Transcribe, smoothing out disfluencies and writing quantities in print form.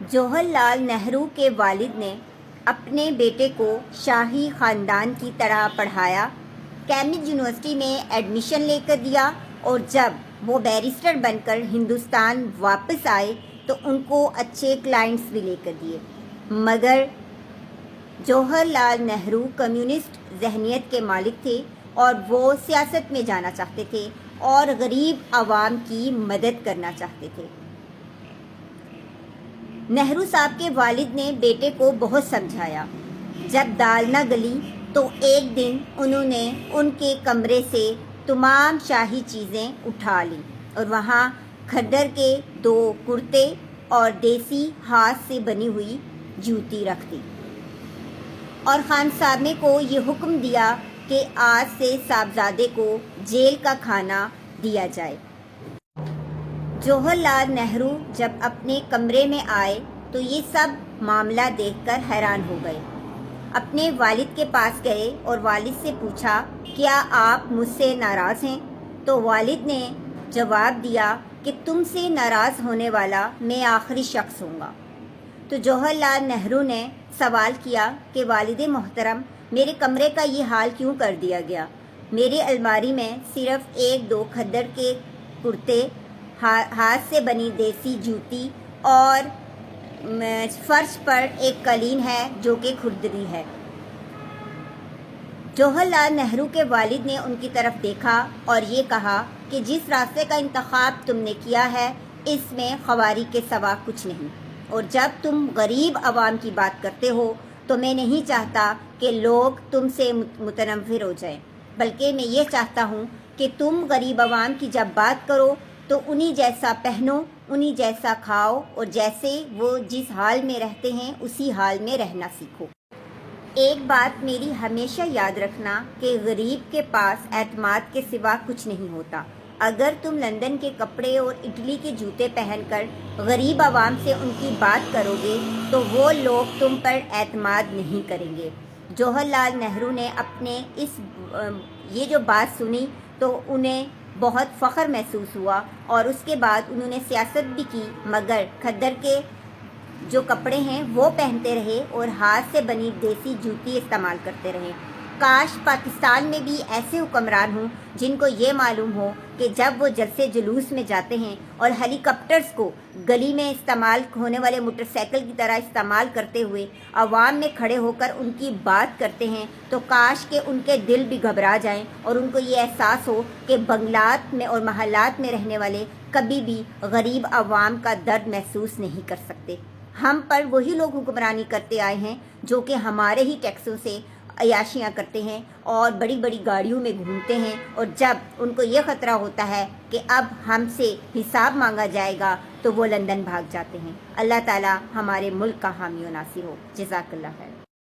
جواہر لال نہرو کے والد نے اپنے بیٹے کو شاہی خاندان کی طرح پڑھایا، کیمبرج یونیورسٹی میں ایڈمیشن لے کر دیا، اور جب وہ بیرسٹر بن کر ہندوستان واپس آئے تو ان کو اچھے کلائنٹس بھی لے کر دیے۔ مگر جواہر لال نہرو کمیونسٹ ذہنیت کے مالک تھے اور وہ سیاست میں جانا چاہتے تھے اور غریب عوام کی مدد کرنا چاہتے تھے۔ نہرو صاحب کے والد نے بیٹے کو بہت سمجھایا۔ جب دال نہ گلی تو ایک دن انہوں نے ان کے کمرے سے تمام شاہی چیزیں اٹھا لیں اور وہاں کھدر کے 2 کرتے اور دیسی ہاتھ سے بنی ہوئی جوتی رکھ دی، اور خانسامے کو یہ حکم دیا کہ آج سے صاحبزادے کو جیل کا کھانا دیا جائے۔ جواہر لال نہرو جب اپنے کمرے میں آئے تو یہ سب معاملہ دیکھ کر حیران ہو گئے۔ اپنے والد کے پاس گئے اور والد سے پوچھا، کیا آپ مجھ سے ناراض ہیں؟ تو والد نے جواب دیا کہ تم سے ناراض ہونے والا میں آخری شخص ہوں گا۔ تو جواہر لال نہرو نے سوال کیا کہ والد محترم، میرے کمرے کا یہ حال کیوں کر دیا گیا؟ میری الماری میں صرف 1-2 کھدر کے کرتے، ہاتھ سے بنی دیسی جوتی اور فرش پر ایک قالین ہے جو کہ کھردری ہے۔ جواہر لال نہرو کے والد نے ان کی طرف دیکھا اور یہ کہا کہ جس راستے کا انتخاب تم نے کیا ہے اس میں خواری کے سوا کچھ نہیں، اور جب تم غریب عوام کی بات کرتے ہو تو میں نہیں چاہتا کہ لوگ تم سے متنفر ہو جائیں، بلکہ میں یہ چاہتا ہوں کہ تم غریب عوام کی جب بات کرو تو انہی جیسا پہنو، انہی جیسا کھاؤ، اور جیسے وہ جس حال میں رہتے ہیں اسی حال میں رہنا سیکھو۔ ایک بات میری ہمیشہ یاد رکھنا کہ غریب کے پاس اعتماد کے سوا کچھ نہیں ہوتا۔ اگر تم لندن کے کپڑے اور اٹلی کے جوتے پہن کر غریب عوام سے ان کی بات کرو گے تو وہ لوگ تم پر اعتماد نہیں کریں گے۔ جواہر لال نہرو نے اپنے یہ جو بات سنی تو انہیں بہت فخر محسوس ہوا، اور اس کے بعد انہوں نے سیاست بھی کی، مگر کھدر کے جو کپڑے ہیں وہ پہنتے رہے اور ہاتھ سے بنی دیسی جوتی استعمال کرتے رہے۔ کاش پاکستان میں بھی ایسے حکمران ہوں جن کو یہ معلوم ہو کہ جب وہ جلسے جلوس میں جاتے ہیں اور ہیلی کاپٹرز کو گلی میں استعمال ہونے والے موٹر سائیکل کی طرح استعمال کرتے ہوئے عوام میں کھڑے ہو کر ان کی بات کرتے ہیں، تو کاش کہ ان کے دل بھی گھبرا جائیں اور ان کو یہ احساس ہو کہ بنگلات میں اور محلات میں رہنے والے کبھی بھی غریب عوام کا درد محسوس نہیں کر سکتے۔ ہم پر وہی لوگ حکمرانی کرتے آئے ہیں جو کہ ہمارے ہی ٹیکسوں سے عیاشیاں کرتے ہیں اور بڑی بڑی گاڑیوں میں گھومتے ہیں، اور جب ان کو یہ خطرہ ہوتا ہے کہ اب ہم سے حساب مانگا جائے گا تو وہ لندن بھاگ جاتے ہیں۔ اللہ تعالی ہمارے ملک کا حامی و ناصر ہو۔ جزاک اللہ خیر۔